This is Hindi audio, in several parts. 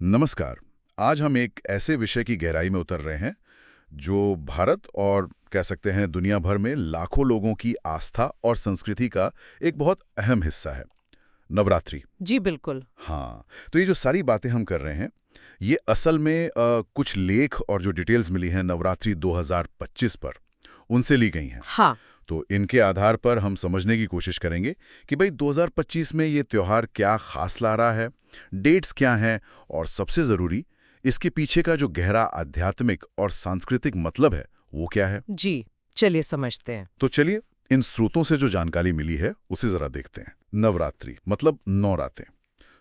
नमस्कार। आज हम एक ऐसे विषय की गहराई में उतर रहे हैं जो भारत और कह सकते हैं दुनिया भर में लाखों लोगों की आस्था और संस्कृति का एक बहुत अहम हिस्सा है, नवरात्रि। जी बिल्कुल। हाँ, तो ये जो सारी बातें हम कर रहे हैं, ये असल में कुछ लेख और जो डिटेल्स मिली हैं नवरात्रि 2025 पर, उनसे ली गई हैं। हाँ। तो इनके आधार पर हम समझने की कोशिश करेंगे कि भाई 2025 में ये त्योहार क्या खास ला रहा है, डेट्स क्या हैं और सबसे ज़रूरी इसके पीछे का जो गहरा आध्यात्मिक और सांस्कृतिक मतलब है वो क्या है। जी चलिए समझते हैं। तो चलिए इन स्रोतों से जो जानकारी मिली है उसे ज़रा देखते हैं। नवरात्रि मतलब 9 रातें।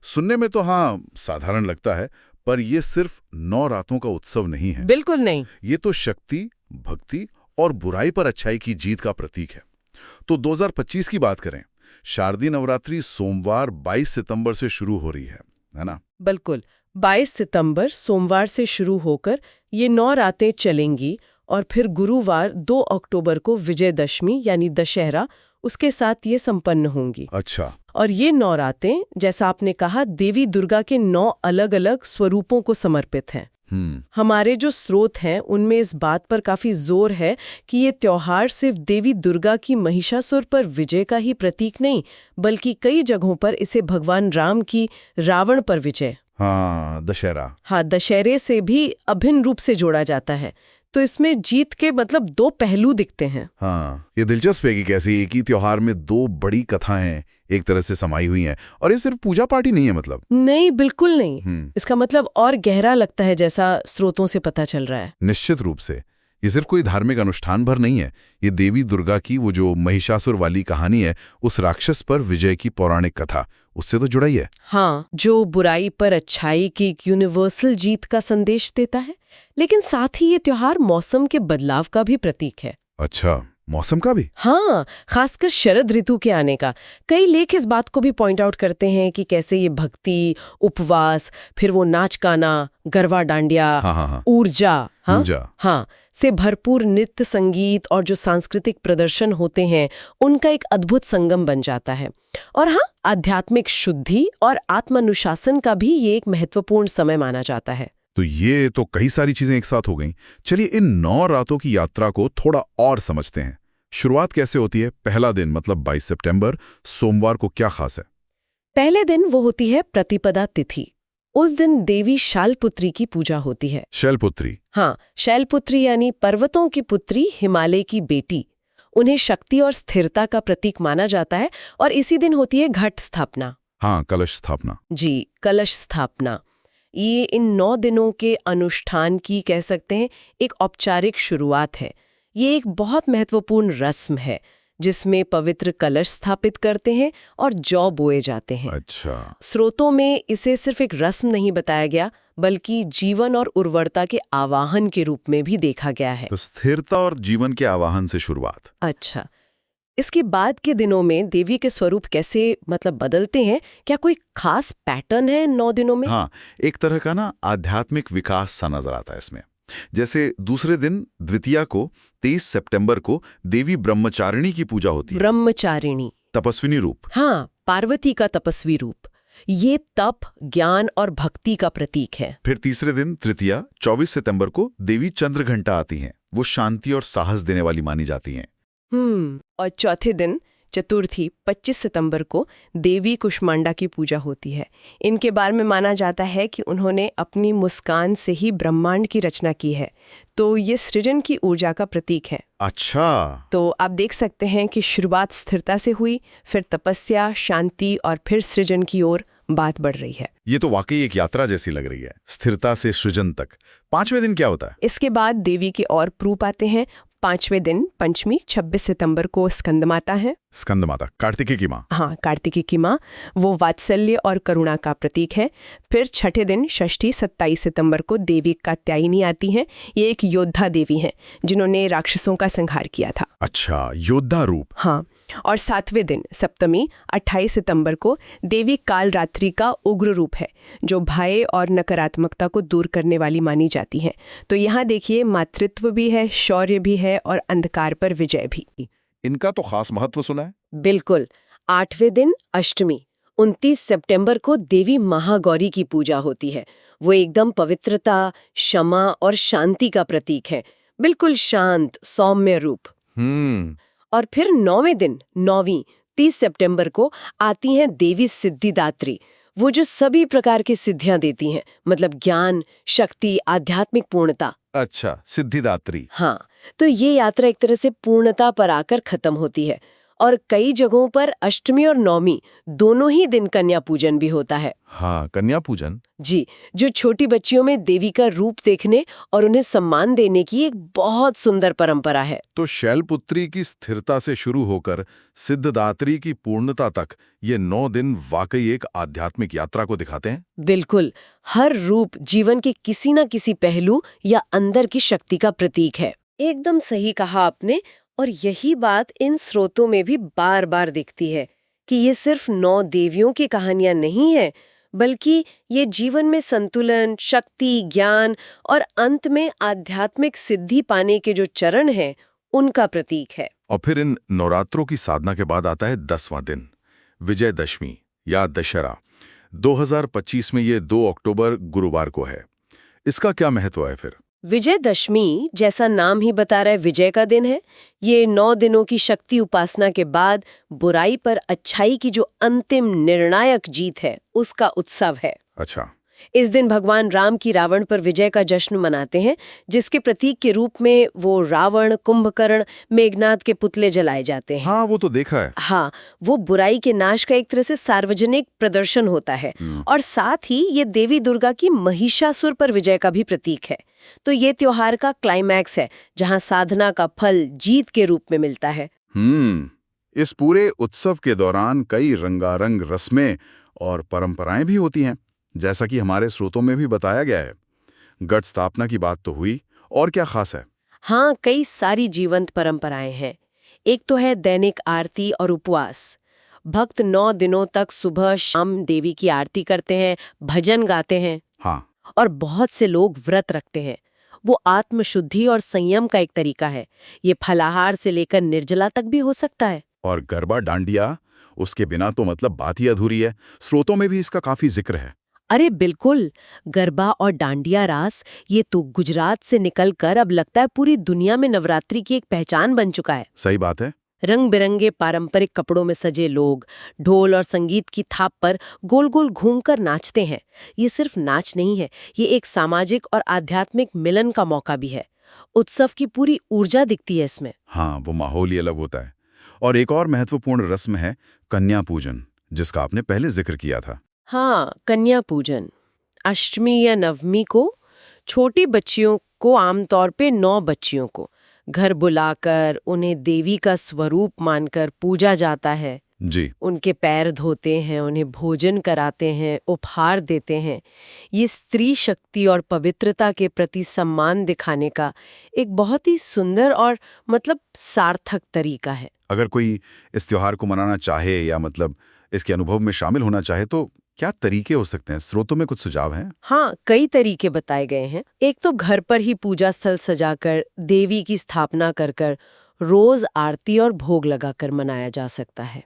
सुनने में तो हाँ साधारण लगता है, पर ये सिर्फ 9 रातों का उत्सव नहीं है। बिल्कुल नहीं। ये तो शक्ति, भक्ति और बुराई पर अच्छाई की जीत का प्रतीक है। तो 2025 की बात करें, शारदीय नवरात्रि सोमवार 22 सितंबर से शुरू हो रही है ना? बिल्कुल 22 सितंबर सोमवार से शुरू होकर ये 9 रातें चलेंगी और फिर गुरुवार 2 अक्टूबर को विजयदशमी यानी दशहरा उसके साथ ये संपन्न होंगी। अच्छा। और ये 9 रातें जैसा आपने कहा देवी दुर्गा के 9 अलग-अलग स्वरूपों को समर्पित हैं। हमारे जो स्रोत हैं उनमें इस बात पर काफी जोर है कि ये त्योहार सिर्फ देवी दुर्गा की महिषासुर पर विजय का ही प्रतीक नहीं, बल्कि कई जगहों पर इसे भगवान राम की रावण पर विजय, हाँ, दशहरा। हाँ दशहरे से भी अभिन्न रूप से जोड़ा जाता है। तो इसमें जीत के मतलब 2 पहलू दिखते हैं। हाँ, ये दिलचस्प है कि कैसे एक ही त्योहार में 2 बड़ी कथाएं एक तरह से समाई हुई हैं, और ये सिर्फ पूजा पाठ ही नहीं है मतलब। नहीं, बिल्कुल नहीं। इसका मतलब और गहरा लगता है जैसा स्रोतों से पता चल रहा है। निश्चित रूप से ये सिर्फ कोई धार्मिक अनुष्ठान भर नहीं है। ये देवी दुर्गा की वो जो महिषासुर वाली कहानी है, उस राक्षस पर विजय की पौराणिक कथा, उससे तो जुड़ा ही है। हाँ, जो बुराई पर अच्छाई की एक यूनिवर्सल जीत का संदेश देता है। लेकिन साथ ही ये त्योहार मौसम के बदलाव का भी प्रतीक है। अच्छा, मौसम का भी? हाँ, खासकर शरद ऋतु के आने का। कई लेख इस बात को भी पॉइंट आउट करते हैं कि कैसे ये भक्ति, उपवास, फिर वो नाच गाना, गरबा डांडिया, ऊर्जा से भरपूर नृत्य, संगीत और जो सांस्कृतिक प्रदर्शन होते हैं उनका एक अद्भुत संगम बन जाता है। और हाँ, आध्यात्मिक शुद्धि और आत्मानुशासन का भी ये एक महत्वपूर्ण समय माना जाता है। तो ये तो कई सारी चीजें एक साथ हो गईं। चलिए इन 9 रातों की यात्रा को थोड़ा और समझते हैं। शुरुआत कैसे होती है? पहला दिन मतलब 22 सितंबर सोमवार को क्या खास है? पहले दिन वो होती है प्रतिपदा तिथि। उस दिन देवी शैलपुत्री की पूजा होती है। शैलपुत्री? हाँ, शैलपुत्री यानी पर्वतों की पुत्री, हिमालय की बेटी। उन्हें शक्ति और स्थिरता का प्रतीक माना जाता है। और इसी दिन होती है घट स्थापना। हाँ, कलश स्थापना। जी, कलश स्थापना। ये इन 9 दिनों के अनुष्ठान की कह सकते हैं एक औपचारिक शुरुआत है। ये एक बहुत महत्वपूर्ण रस्म है जिसमें पवित्र कलश स्थापित करते हैं और जौ बोए जाते हैं। अच्छा। स्रोतों में इसे सिर्फ एक रस्म नहीं बताया गया, बल्कि जीवन और उर्वरता के आवाहन के रूप में भी देखा गया है। तो स्थिरता और जीवन के आवाहन से शुरुआत। अच्छा, इसके बाद के दिनों में देवी के स्वरूप कैसे मतलब बदलते हैं? क्या कोई खास पैटर्न है 9 दिनों में? हाँ, एक तरह का ना आध्यात्मिक विकास सा नजर आता है इसमें। जैसे दूसरे दिन द्वितीया को 23 सितंबर को देवी ब्रह्मचारिणी की पूजा होती है। ब्रह्मचारिणी तपस्विनी रूप। हाँ, पार्वती का तपस्वी रूप। ये तप, ज्ञान और भक्ति का प्रतीक है। फिर तीसरे दिन तृतीया 24 सितंबर को देवी चंद्रघंटा आती हैं। वो शांति और साहस देने वाली मानी जाती हैं। और चौथे दिन चतुर्थी 25 सितंबर को देवी कुष्मांडा की पूजा होती है। इनके बारे में माना जाता है कि उन्होंने अपनी मुस्कान से ही ब्रह्मांड की रचना की है, तो ये सृजन की ऊर्जा का प्रतीक है। अच्छा। तो आप देख सकते हैं कि शुरुआत स्थिरता से हुई, फिर तपस्या, शांति और फिर सृजन की ओर बात बढ़ रही है। ये तो वाकई एक यात्रा जैसी लग रही है, स्थिरता से सृजन तक। 5वें दिन क्या होता है? इसके बाद देवी के और रूप आते हैं। 5वें दिन पंचमी 26 सितंबर को स्कंदमाता है। स्कंदमाता कार्तिकी की माँ। हाँ, कार्तिकी की माँ। वो वात्सल्य और करुणा का प्रतीक है। फिर छठे दिन षष्ठी 27 सितंबर को देवी कात्यायनी आती हैं। ये एक योद्धा देवी हैं जिन्होंने राक्षसों का संहार किया था। अच्छा, योद्धा रूप। हाँ, और 7वें दिन सप्तमी 28 सितंबर को देवी कालरात्रि का उग्र रूप है जो भय और नकारात्मकता को दूर करने वाली मानी जाती है। तो यहाँ देखिए, मातृत्व भी है, शौर्य भी है और अंधकार पर विजय भी। इनका तो खास महत्व सुना है। बिल्कुल। 8वें दिन अष्टमी, 29 सितंबर को देवी महागौरी की पूजा होती है। वो एकदम पवित्रता, क्षमा और शांति का प्रतीक है। बिल्कुल शांत, सौम्य रूप। और फिर 9वें दिन, 9वीं 30 सितंबर को आती हैं देवी सिद्धिदात्री, वो जो सभी प्रकार की सिद्धियां देती हैं, मतलब ज्ञान, शक्ति, आध्यात्मिक पूर्णता। अच्छा, सिद्धिदात्री। हाँ, तो ये यात्रा एक तरह से पूर्णता पर आकर खत्म होती है। और कई जगहों पर अष्टमी और नवमी दोनों ही दिन कन्या पूजन भी होता है। हाँ, कन्या पूजन। जी, जो छोटी बच्चियों में देवी का रूप देखने और उन्हें सम्मान देने की एक बहुत सुंदर परंपरा है। तो शैलपुत्री की स्थिरता से शुरू होकर सिद्धदात्री की पूर्णता तक ये 9 दिन वाकई एक आध्यात्मिक यात्रा को दिखाते हैं। बिल्कुल, हर रूप जीवन के किसी न किसी पहलू या अंदर की शक्ति का प्रतीक है। एकदम सही कहा आपने। और यही बात इन स्रोतों में भी बार बार दिखती है कि ये सिर्फ 9 देवियों की कहानियां नहीं है, बल्कि ये जीवन में संतुलन, शक्ति, ज्ञान और अंत में आध्यात्मिक सिद्धि पाने के जो चरण हैं, उनका प्रतीक है। और फिर इन नवरात्रों की साधना के बाद आता है 10वां दिन, विजयदशमी या दशहरा। 2025 में ये 2 अक्टूबर गुरुवार को है। इसका क्या महत्व है फिर? विजयदशमी, जैसा नाम ही बता रहा है, विजय का दिन है। ये 9 दिनों की शक्ति उपासना के बाद बुराई पर अच्छाई की जो अंतिम निर्णायक जीत है, उसका उत्सव है। अच्छा। इस दिन भगवान राम की रावण पर विजय का जश्न मनाते हैं, जिसके प्रतीक के रूप में वो रावण, कुंभकर्ण, मेघनाद के पुतले जलाए जाते हैं। हाँ, वो तो देखा है। हाँ, वो बुराई के नाश का एक तरह से सार्वजनिक प्रदर्शन होता है। और साथ ही ये देवी दुर्गा की महिषासुर पर विजय का भी प्रतीक है। तो ये त्योहार का क्लाइमैक्स है, जहाँ साधना का फल जीत के रूप में मिलता है। इस पूरे उत्सव के दौरान कई रंगारंग रस्में और परंपराएं भी होती हैं, जैसा कि हमारे स्रोतों में भी बताया गया है। घट स्थापना की बात तो हुई, और क्या खास है? हाँ, कई सारी जीवंत परंपराएं हैं। एक तो है दैनिक आरती और उपवास। भक्त 9 दिनों तक सुबह शाम देवी की आरती करते हैं, भजन गाते हैं। हाँ। और बहुत से लोग व्रत रखते हैं। वो आत्मशुद्धि और संयम का एक तरीका है। ये फलाहार से लेकर निर्जला तक भी हो सकता है। और गरबा डांडिया, उसके बिना तो मतलब बात ही अधूरी है। स्रोतों में भी इसका काफी जिक्र है। अरे बिल्कुल, गरबा और डांडिया रास ये तो गुजरात से निकलकर अब लगता है पूरी दुनिया में नवरात्रि की एक पहचान बन चुका है। सही बात है। रंग बिरंगे पारंपरिक कपड़ों में सजे लोग ढोल और संगीत की थाप पर गोल गोल घूमकर नाचते हैं। ये सिर्फ नाच नहीं है, ये एक सामाजिक और आध्यात्मिक मिलन का मौका भी है। उत्सव की पूरी ऊर्जा दिखती है इसमें। हाँ, वो माहौल ही अलग होता है। और एक और महत्वपूर्ण रस्म है कन्या पूजन, जिसका आपने पहले जिक्र किया था। हाँ, कन्या पूजन। अष्टमी या नवमी को छोटी बच्चियों को, आमतौर पे 9 बच्चियों को घर बुलाकर उन्हें देवी का स्वरूप मानकर पूजा जाता है। जी। उनके पैर धोते हैं, उन्हें भोजन कराते हैं, उपहार देते हैं। ये स्त्री शक्ति और पवित्रता के प्रति सम्मान दिखाने का एक बहुत ही सुंदर और मतलब सार्थक तरीका है। अगर कोई इस त्योहार को मनाना चाहे या मतलब इसके अनुभव में शामिल होना चाहे, तो क्या तरीके हो सकते हैं? स्रोतों में कुछ सुझाव हैं? हाँ, कई तरीके बताए गए हैं। एक तो घर पर ही पूजा स्थल सजाकर देवी की स्थापना कर रोज आरती और भोग लगाकर मनाया जा सकता है।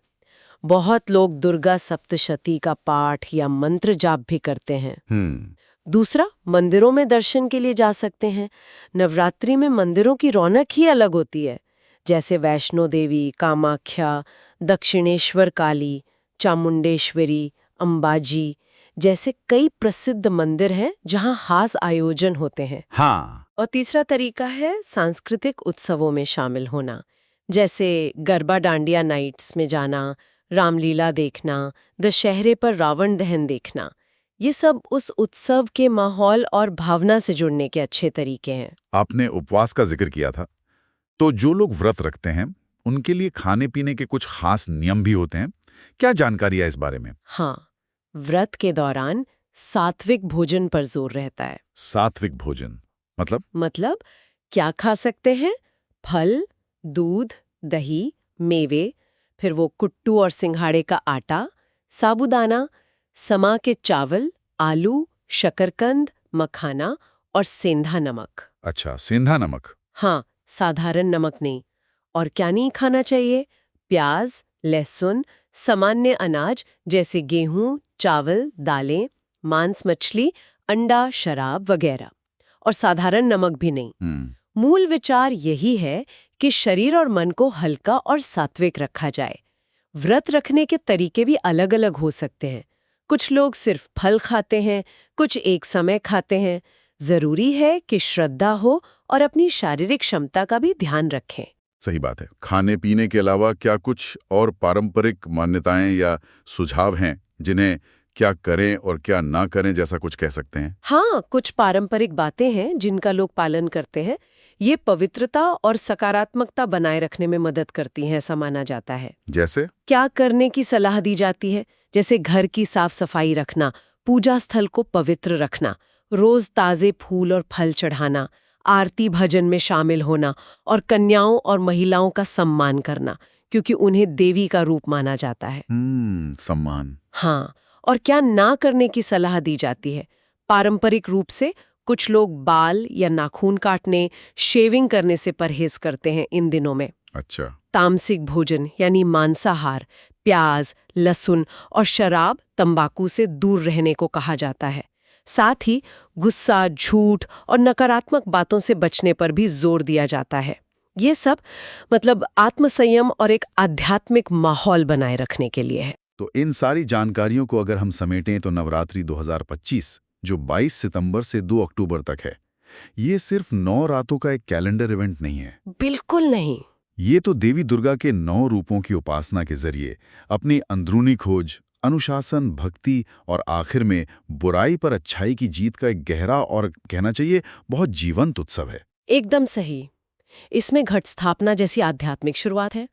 बहुत लोग दुर्गा सप्तशती का पाठ या मंत्र जाप भी करते हैं। दूसरा, मंदिरों में दर्शन के लिए जा सकते हैं। नवरात्रि में मंदिरों की रौनक ही अलग होती है, जैसे वैष्णो देवी, कामाख्या, दक्षिणेश्वर काली, चामुंडेश्वरी, अंबाजी जैसे कई प्रसिद्ध मंदिर हैं जहां खास आयोजन होते हैं। हाँ। और तीसरा तरीका है सांस्कृतिक उत्सवों में शामिल होना, जैसे गरबा डांडिया नाइट्स में जाना, रामलीला देखना, दशहरे पर रावण दहन देखना। ये सब उस उत्सव के माहौल और भावना से जुड़ने के अच्छे तरीके हैं। आपने उपवास का जिक्र किया था, तो जो लोग व्रत रखते हैं उनके लिए खाने पीने के कुछ खास नियम भी होते हैं। क्या जानकारी है इस बारे में? हाँ, व्रत के दौरान सात्विक भोजन पर जोर रहता है। सात्विक भोजन मतलब क्या खा सकते हैं? फल, दूध, दही, मेवे, फिर वो कुट्टू और सिंघाड़े का आटा, साबूदाना, समा के चावल, आलू, शकरकंद, मखाना और सेंधा नमक। अच्छा, सेंधा नमक। हाँ, साधारण नमक नहीं। और क्या नहीं खाना चाहिए? प्याज, लहसुन, सामान्य अनाज जैसे गेहूं, चावल, दालें, मांस, मछली, अंडा, शराब वगैरह, और साधारण नमक भी नहीं। मूल विचार यही है कि शरीर और मन को हल्का और सात्विक रखा जाए। व्रत रखने के तरीके भी अलग अलग हो सकते हैं। कुछ लोग सिर्फ फल खाते हैं, कुछ एक समय खाते हैं। जरूरी है कि श्रद्धा हो और अपनी शारीरिक क्षमता का भी ध्यान रखें। सही बात है। खाने पीने के अलावा क्या कुछ और पारंपरिक मान्यताएं या सुझाव हैं जिन्हें क्या करें और क्या ना करें जैसा कुछ कह सकते हैं? हाँ, कुछ पारंपरिक बातें हैं जिनका लोग पालन करते हैं। ये पवित्रता और सकारात्मकता बनाए रखने में मदद करती हैं, ऐसा माना जाता है। जैसे क्या करने की सलाह दी जाती है? जैसे घर की साफ सफाई रखना, पूजा स्थल को पवित्र रखना, रोज ताजे फूल और फल चढ़ाना, आरती भजन में शामिल होना और कन्याओं और महिलाओं का सम्मान करना, क्योंकि उन्हें देवी का रूप माना जाता है। सम्मान। हाँ, और क्या ना करने की सलाह दी जाती है? पारंपरिक रूप से कुछ लोग बाल या नाखून काटने, शेविंग करने से परहेज करते हैं इन दिनों में। अच्छा। तामसिक भोजन यानी मांसाहार, प्याज, लहसुन और शराब, तंबाकू से दूर रहने को कहा जाता है। साथ ही गुस्सा, झूठ और नकारात्मक बातों से बचने पर भी जोर दिया जाता है। ये सब मतलब आत्मसंयम और एक आध्यात्मिक माहौल बनाए रखने के लिए है। तो इन सारी जानकारियों को अगर हम समेटें तो नवरात्रि 2025 जो 22 सितंबर से 2 अक्टूबर तक है, ये सिर्फ 9 रातों का एक कैलेंडर इवेंट नहीं है। बिल्कुल नहीं। ये तो देवी दुर्गा के 9 रूपों की उपासना के जरिए अपनी अंदरूनी खोज, अनुशासन, भक्ति और आखिर में बुराई पर अच्छाई की जीत का एक गहरा और कहना चाहिए बहुत जीवंत उत्सव है। एकदम सही। इसमें घट स्थापना जैसी आध्यात्मिक शुरुआत है,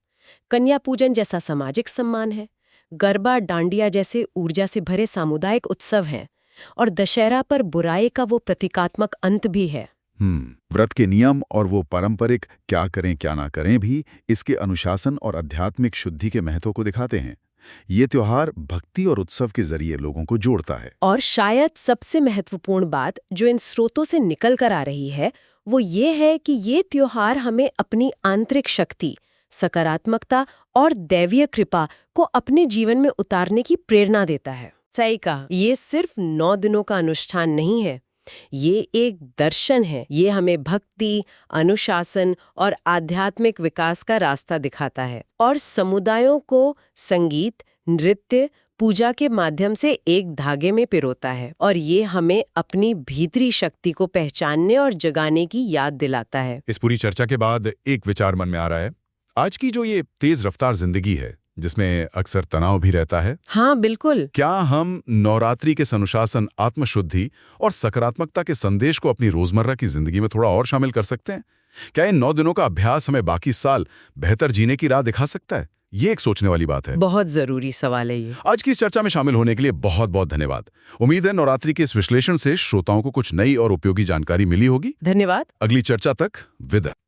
कन्या पूजन जैसा सामाजिक सम्मान है, गरबा, डांडिया जैसे ऊर्जा से भरे सामुदायिक उत्सव हैं, और दशहरा पर बुराई का वो प्रतीकात्मक अंत भी है। व्रत के नियम और वो पारंपरिक क्या करें क्या ना करें भी इसके अनुशासन और आध्यात्मिक शुद्धि के महत्व को दिखाते हैं। ये त्योहार भक्ति और उत्सव के जरिए लोगों को जोड़ता है। और शायद सबसे महत्वपूर्ण बात जो इन स्रोतों से निकल कर आ रही है वो ये है कि ये त्योहार हमें अपनी आंतरिक शक्ति, सकारात्मकता और दैवीय कृपा को अपने जीवन में उतारने की प्रेरणा देता है। सही कहा, ये सिर्फ 9 दिनों का अनुष्ठान नहीं है, ये एक दर्शन है। ये हमें भक्ति, अनुशासन और आध्यात्मिक विकास का रास्ता दिखाता है और समुदायों को संगीत, नृत्य, पूजा के माध्यम से एक धागे में पिरोता है, और ये हमें अपनी भीतरी शक्ति को पहचानने और जगाने की याद दिलाता है। इस पूरी चर्चा के बाद एक विचार मन में आ रहा है। आज की जो ये तेज रफ्तार जिंदगी है जिसमें अक्सर तनाव भी रहता है, हाँ बिल्कुल, क्या हम नवरात्रि के अनुशासन, आत्मशुद्धि और सकारात्मकता के संदेश को अपनी रोजमर्रा की जिंदगी में थोड़ा और शामिल कर सकते हैं? क्या इन 9 दिनों का अभ्यास हमें बाकी साल बेहतर जीने की राह दिखा सकता है? ये एक सोचने वाली बात है। बहुत जरूरी सवाल है ये। आज की इस चर्चा में शामिल होने के लिए बहुत बहुत धन्यवाद। उम्मीद है नवरात्रि के इस विश्लेषण से श्रोताओं को कुछ नई और उपयोगी जानकारी मिली होगी। धन्यवाद। अगली चर्चा तक विदा।